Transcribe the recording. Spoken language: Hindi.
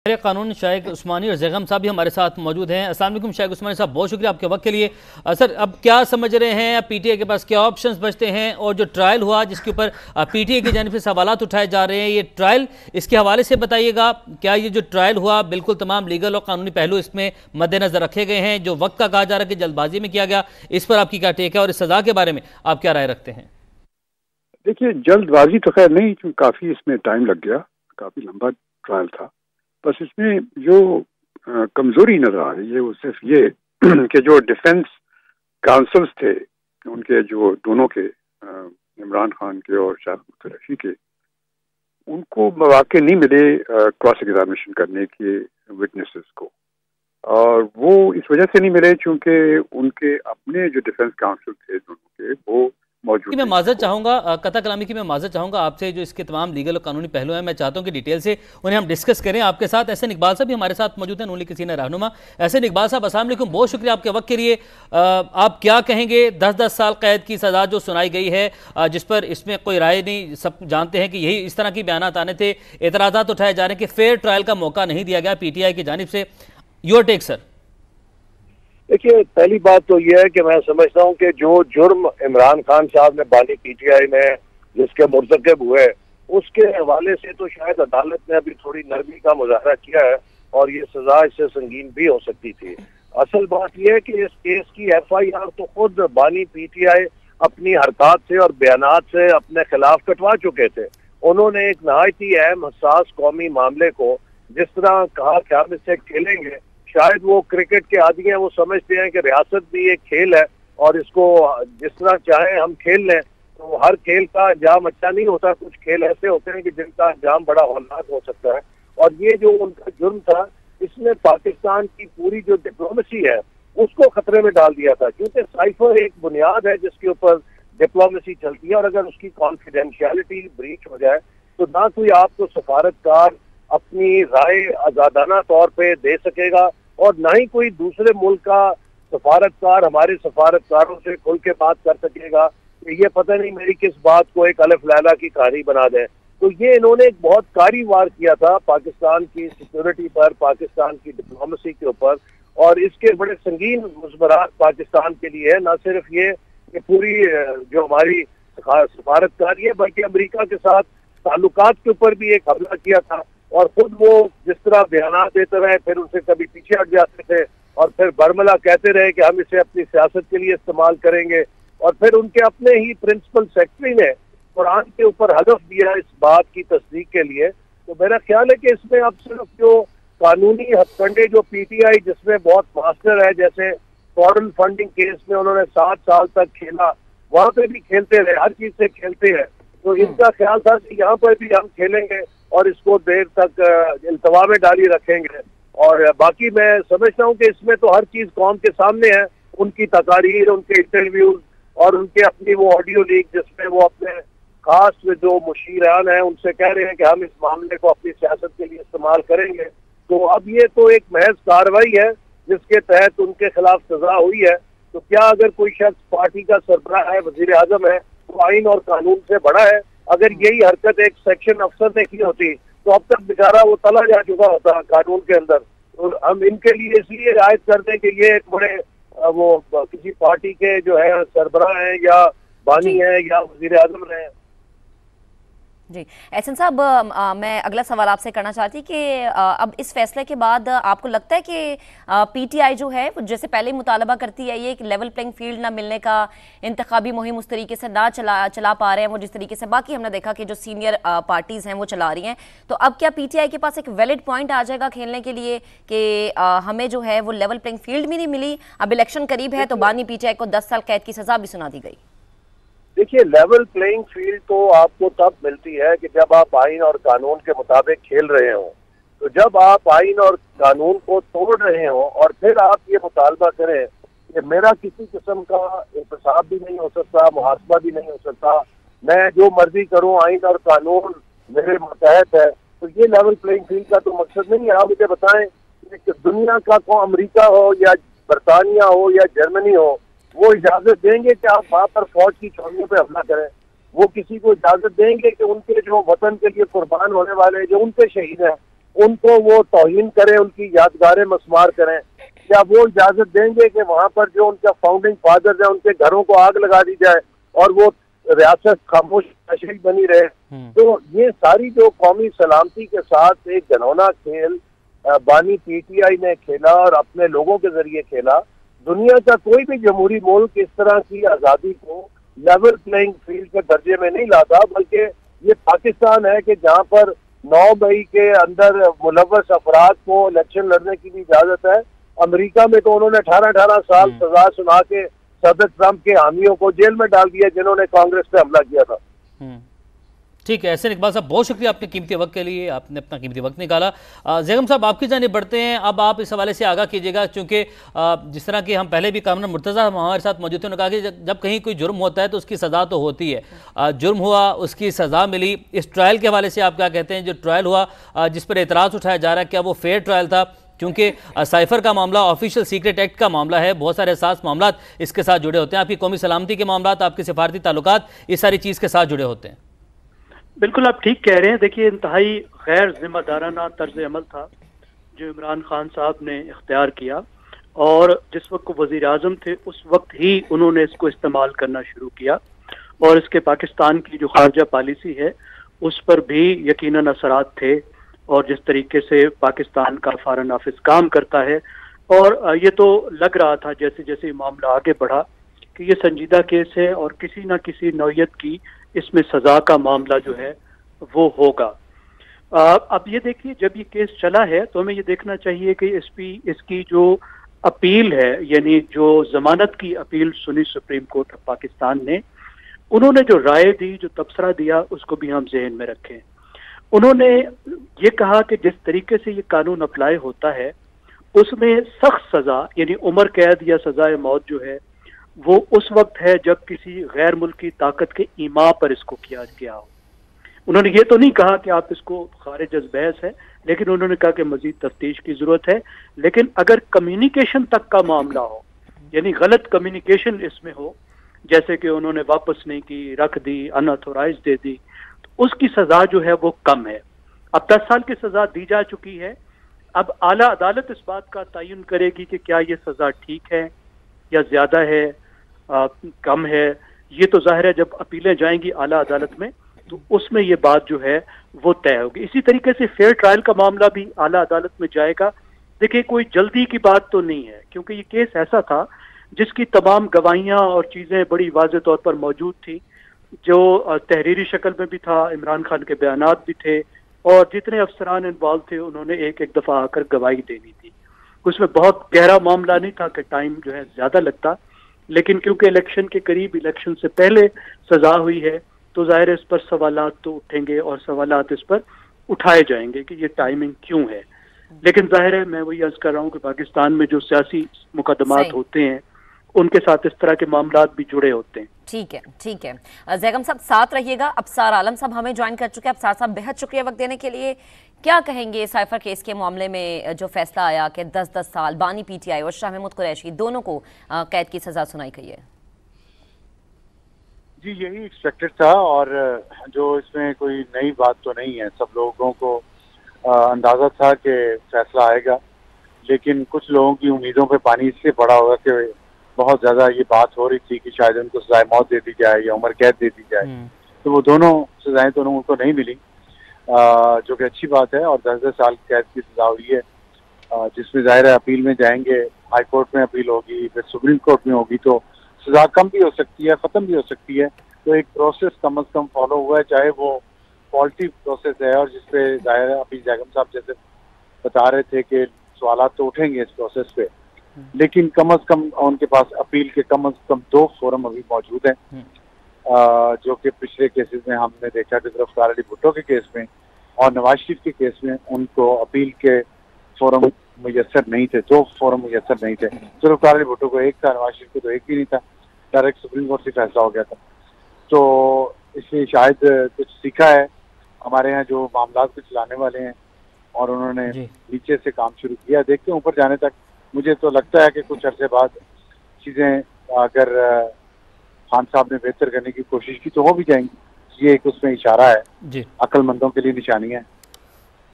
कानून शाइक उस्मानी और जैगम साहब भी हमारे साथ मौजूद हैं। अस्सलाम वालेकुम शाइक उस्मानी साहब, बहुत शुक्रिया आपके वक्त के लिए। सर, अब क्या समझ रहे हैं, पीटीआई के पास क्या ऑप्शंस बचते हैं? और जो ट्रायल हुआ जिसके ऊपर पीटीआई की जानिब से सवालात उठाए जा रहे हैं, ये ट्रायल इसके हवाले से बताइएगा। क्या ये जो ट्रायल हुआ बिल्कुल तमाम लीगल और कानूनी पहलू इसमें मद्देनजर रखे गए हैं? जो वक्त का कहा जा रहा है कि जल्दबाजी में किया गया, इस पर आपकी क्या टेक है और इस सजा के बारे में आप क्या राय रखते हैं? देखिए, जल्दबाजी तो खैर नहीं, क्योंकि काफी इसमें टाइम लग गया, काफी लंबा ट्रायल था। बस इसमें जो कमजोरी नजर आ रही है वो सिर्फ ये कि जो डिफेंस काउंसिल्स थे उनके, जो दोनों के, इमरान खान के और शाहिद कुरैशी के, उनको मौके नहीं मिले क्रॉस एग्जामिनेशन करने के विटनेसेस को। और वो इस वजह से नहीं मिले क्योंकि उनके अपने जो डिफेंस काउंसिल थे दोनों के, वो मौजूद। मैं माजरत चाहूँगा, कता कलामी की मैं माजरत चाहूँगा आपसे। जो इसके तमाम लीगल और कानूनी पहलू हैं, मैं चाहता हूँ कि डिटेल से उन्हें हम डिस्कस करें आपके साथ। एहसन इकबाल साहब भी हमारे साथ मौजूद हैं, नून लीग के सीनियर रहनुमा। एहसन इकबाल साहब, अस्सलाम वालेकुम, बहुत शुक्रिया आपके वक्त के लिए। आप क्या कहेंगे? 10-10 साल कैद की सजा जो सुनाई गई है, जिस पर इसमें कोई राय नहीं, सब जानते हैं कि यही इस तरह की बयान आने थे, एतराज़ात उठाए जा रहे हैं कि फेयर ट्रायल का मौका नहीं दिया गया पीटीआई की जानिब से। Your take sir. देखिए, पहली बात तो यह है कि मैं समझता हूं कि जो जुर्म इमरान खान साहब ने बानी पीटीआई में जिसके मुर्तकब हुए, उसके हवाले से तो शायद अदालत ने अभी थोड़ी नरमी का मुजाहरा किया है और ये सजा इससे संगीन भी हो सकती थी। असल बात यह है कि इस केस की FIR तो खुद बानी पीटीआई अपनी हरकत से और बयानात से अपने खिलाफ कटवा चुके थे। उन्होंने एक नहायत ही अहम हसास कौमी मामले को जिस तरह कहा कि हम इससे खेलेंगे, शायद वो क्रिकेट के आदी हैं, वो समझते हैं कि रियासत भी एक खेल है और इसको जिस तरह चाहे हम खेल लें। तो हर खेल का अंजाम अच्छा नहीं होता, कुछ खेल ऐसे होते हैं कि जिनका अंजाम बड़ा हौलनाक हो सकता है। और ये जो उनका जुर्म था, इसने पाकिस्तान की पूरी जो डिप्लोमेसी है उसको खतरे में डाल दिया था, क्योंकि साइफर एक बुनियाद है जिसके ऊपर डिप्लोमेसी चलती है। और अगर उसकी कॉन्फिडेंशियलिटी ब्रीच हो जाए तो ना कोई आपको सफारतकार अपनी राय आजादाना तौर पे दे सकेगा और ना ही कोई दूसरे मुल्क का सफारतकार हमारे सफारतकारों से खुल के बात कर सकेगा कि ये पता नहीं मेरी किस बात को एक अलिफ लैला की कहानी बना दें। तो ये इन्होंने एक बहुत कारी वार किया था पाकिस्तान की सिक्योरिटी पर, पाकिस्तान की डिप्लोमेसी के ऊपर। और इसके बड़े संगीन मुज़मरात पाकिस्तान के लिए है। न सिर्फ ये कि पूरी जो हमारी सफारतकारी है, बल्कि अमेरिका के साथ ताल्लुकात के ऊपर भी एक हमला किया था। और खुद वो जिस तरह बयान देते रहे, फिर उनसे कभी पीछे हट जाते थे और फिर बरमला कहते रहे कि हम इसे अपनी सियासत के लिए इस्तेमाल करेंगे। और फिर उनके अपने ही प्रिंसिपल सेक्रेटरी ने कुरान के ऊपर हलफ दिया इस बात की तस्दीक के लिए। तो मेरा ख्याल है कि इसमें अब सिर्फ जो कानूनी हथकंडे जो पीटीआई जिसमें बहुत मास्टर है, जैसे फॉरेन फंडिंग केस में उन्होंने 7 साल तक खेला, वहां पे भी खेलते रहे, हर चीज से खेलते हैं। तो इनका ख्याल था कि यहाँ पर भी हम खेलेंगे और इसको देर तक इल्तवा में डाली रखेंगे। और बाकी मैं समझता हूँ कि इसमें तो हर चीज कौम के सामने है, उनकी तकारीर, उनके इंटरव्यूज और उनके अपनी वो ऑडियो लीक जिसमें वो अपने खास जो मुशीरान हैं उनसे कह रहे हैं कि हम इस मामले को अपनी सियासत के लिए इस्तेमाल करेंगे। तो अब ये तो एक महज कार्रवाई है जिसके तहत उनके खिलाफ सजा हुई है। तो क्या अगर कोई शख्स पार्टी का सरबराह है, वजीर आजम है, तो आइन और कानून से बड़ा है? अगर यही हरकत एक सेक्शन अफसर ने की होती तो अब तक बेचारा वो तला जा चुका होता कानून के अंदर। तो हम इनके लिए इसलिए रियायत करते हैं कि ये एक बड़े वो किसी पार्टी के जो है सरबराह है या बानी है या वजीर आजम रहे हैं। जी एहसन साहब, मैं अगला सवाल आपसे करना चाहती कि अब इस फैसले के बाद आपको लगता है कि पीटीआई जो है जैसे पहले ही मुतालबा करती है ये एक लेवल प्लेइंग फील्ड ना मिलने का, इंतखाबी मुहिम उस तरीके से ना चला पा रहे हैं वो जिस तरीके से बाकी हमने देखा कि जो सीनियर पार्टीज हैं वो चला रही हैं, तो अब क्या पीटीआई के पास एक वैलिड पॉइंट आ जाएगा खेलने के लिए कि हमें जो है वो लेवल प्लेइंग फील्ड भी नहीं मिली? अब इलेक्शन करीब है तो बानी पीटीआई को 10 साल कैद की सजा भी सुना दी गई। देखिए, लेवल प्लेइंग फील्ड तो आपको तब मिलती है कि जब आप आइन और कानून के मुताबिक खेल रहे हो। तो जब आप आइन और कानून को तोड़ रहे हो और फिर आप ये मुतालबा करें कि मेरा किसी किस्म का इंतसाब भी नहीं हो सकता, मुहासबा भी नहीं हो सकता, मैं जो मर्जी करूं, आइन और कानून मेरे मतहत है, तो ये लेवल प्लेइंग फील्ड का तो मकसद नहीं है। आप मुझे बताएं कि दुनिया का को अमेरिका हो या बरतानिया हो या जर्मनी हो, वो इजाजत देंगे कि आप वहां पर फौज की छावनियों पे हमला करें? वो किसी को इजाजत देंगे कि उनके जो वतन के लिए कुर्बान होने वाले जो उनके शहीद हैं उनको वो तौहीन करें, उनकी यादगारें मस्मार करें? क्या वो इजाजत देंगे कि वहां पर जो उनका फाउंडिंग फादर्स है उनके घरों को आग लगा दी जाए और वो रियासत खामोश बनी रहे? तो ये सारी जो कौमी सलामती के साथ एक घिनौना खेल बानी पीटीआई ने खेला और अपने लोगों के जरिए खेला। दुनिया का कोई भी जमहूरी मुल्क इस तरह की आज़ादी को लेवल प्लेइंग फील्ड के दर्जे में नहीं लाता, बल्कि ये पाकिस्तान है कि जहाँ पर 9 मई के अंदर मुलव्वस अफराद को इलेक्शन लड़ने की भी इजाजत है। अमेरिका में तो उन्होंने 18-18 साल सजा सुना के सदर ट्रंप के हामियों को जेल में डाल दिया जिन्होंने कांग्रेस पे हमला किया था। ठीक है, एहसन इकबाल साहब, बहुत शुक्रिया आपके कीमती वक्त के लिए, आपने अपना कीमती वक्त निकाला। ज़ैगम साहब, आपकी जानिब बढ़ते हैं। अब आप इस हवाले से आगाह कीजिएगा, क्योंकि जिस तरह की हम पहले भी कामरान मुर्तज़ा हमारे साथ मौजूद थे, उन्होंने कहा कि जब कहीं कोई जुर्म होता है तो उसकी सज़ा तो होती है। जुर्म हुआ, उसकी सज़ा मिली। इस ट्रायल के हवाले से आप क्या कहते हैं? जो ट्रायल हुआ जिस पर एतराज़ उठाया जा रहा है, क्या वो फेयर ट्रायल था? क्योंकि साइफर का मामला ऑफिशियल सीक्रेट एक्ट का मामला है, बहुत सारे एहसास मामला इसके साथ जुड़े होते हैं। आपकी कौमी सलामती के मामला, आपके सिफारती ताल्लुकात, इस सारी चीज़ के साथ जुड़े होते हैं। बिल्कुल आप ठीक कह रहे हैं। देखिए, इंतहाई गैर जिम्मेदाराना तर्ज अमल था जो इमरान खान साहब ने इख्तियार किया, और जिस वक्त वो वज़ीर आज़म थे उस वक्त ही उन्होंने इसको इस्तेमाल करना शुरू किया, और इसके पाकिस्तान की जो खारजा पॉलिसी है उस पर भी यकीनन असरात थे, और जिस तरीके से पाकिस्तान का फॉरेन ऑफिस काम करता है। और ये तो लग रहा था जैसे जैसे मामला आगे बढ़ा कि ये संजीदा केस है और किसी न किसी नौयत की इसमें सजा का मामला जो है वो होगा। अब ये देखिए, जब ये केस चला है तो हमें ये देखना चाहिए कि इसकी जो अपील है, यानी जो जमानत की अपील सुनी सुप्रीम कोर्ट ऑफ पाकिस्तान ने, उन्होंने जो राय दी, जो तबसरा दिया, उसको भी हम जहन में रखें। उन्होंने ये कहा कि जिस तरीके से ये कानून अप्लाई होता है उसमें सख्त सजा यानी उम्र कैद या सजाए मौत जो है वो उस वक्त है जब किसी गैर मुल्की ताकत के ईमा पर इसको किया गया हो। उन्होंने ये तो नहीं कहा कि आप इसको खारिज अज़ बहस है, लेकिन उन्होंने कहा कि मजीद तफ्तीश की जरूरत है। लेकिन अगर कम्युनिकेशन तक का मामला हो, यानी गलत कम्युनिकेशन इसमें हो, जैसे कि उन्होंने वापस नहीं की, रख दी, अनऑथोराइज दे दी, तो उसकी सजा जो है वो कम है। अब 10 साल की सजा दी जा चुकी है। अब आला अदालत इस बात का तयन करेगी कि क्या ये सजा ठीक है या ज्यादा है, कम है। ये तो जाहिर है जब अपीलें जाएंगी आला अदालत में तो उसमें ये बात जो है वो तय होगी। इसी तरीके से फेयर ट्रायल का मामला भी आला अदालत में जाएगा। देखिए, कोई जल्दी की बात तो नहीं है, क्योंकि ये केस ऐसा था जिसकी तमाम गवाहियां और चीजें बड़ी वाज़ेह तौर पर मौजूद थी, जो तहरीरी शक्ल में भी था, इमरान खान के बयानात भी थे, और जितने अफसरान इन्वॉल्व थे उन्होंने एक एक दफा आकर गवाही देनी थी। उसमें बहुत गहरा मामला नहीं था कि टाइम जो है ज्यादा लगता, लेकिन क्योंकि इलेक्शन के करीब, इलेक्शन से पहले सजा हुई है, तो जाहिर है इस पर सवालात तो उठेंगे और सवालात इस पर उठाए जाएंगे कि ये टाइमिंग क्यों है। लेकिन जाहिर है, मैं वही अर्ज कर रहा हूँ कि पाकिस्तान में जो सियासी मुकदमात होते हैं उनके साथ इस तरह के मामलात भी जुड़े होते हैं। ठीक है, ठीक है। ज़ैगम साहब साथ रहिएगा। अफसार आलम साहब हमें ज्वाइन कर चुके हैं। अफसार साहब, बेहद शुक्रिया वक्त देने के लिए। क्या कहेंगे साइफर केस के मामले में जो फैसला आया कि 10-10 साल बानी पीटीआई और शाह महमूद कुरैशी दोनों को कैद की सजा सुनाई गई है? जी, यही एक्सपेक्टेड था, और जो इसमें कोई नई बात तो नहीं है। सब लोगों को अंदाजा था कि फैसला आएगा, लेकिन कुछ लोगों की उम्मीदों पे पानी इससे पड़ा होगा कि बहुत ज्यादा ये बात हो रही थी कि शायद उनको सजाए मौत दे दी जाए या उम्र कैद दे दी जाए। तो वो दोनों सजाएं तो उनको नहीं मिली, जो कि अच्छी बात है। और 10-10 साल कैद की सजा हुई है, जिसमें जाहिर है अपील में जाएंगे, हाई कोर्ट में अपील होगी, फिर सुप्रीम कोर्ट में होगी, तो सजा कम भी हो सकती है, खत्म भी हो सकती है। तो एक प्रोसेस कम अज कम फॉलो हुआ है, चाहे वो फॉल्टी प्रोसेस है, और जिसपे जाहिर है अभी ज़ैगम साहब जैसे बता रहे थे कि सवालात तो उठेंगे इस प्रोसेस पे, लेकिन कम अज कम उनके पास अपील के कम अज कम 2 फोरम अभी मौजूद हैं, जो कि पिछले केसेस में हमने देखा कि गिरफ्तार अली भुट्टो के केस में और नवाज शरीफ के केस में उनको अपील के फोरम मुयसर नहीं थे, 2 फोरम मुयसर नहीं थे। गिरफ्तार अली भुट्टो को एक था, नवाज शरीफ को तो एक भी नहीं था, डायरेक्ट सुप्रीम कोर्ट से फैसला हो गया था। तो इसलिए शायद कुछ सीखा है हमारे यहाँ जो मामला को चलाने वाले हैं, और उन्होंने नीचे से काम शुरू किया। देखते हैं ऊपर जाने तक। मुझे तो लगता है कि कुछ अरसे बाद चीजें अगर खान साहब ने बेहतर करने की कोशिश की तो हो भी जाएंगी। ये एक उसमें इशारा है, अक्लमंदों के लिए निशानी है।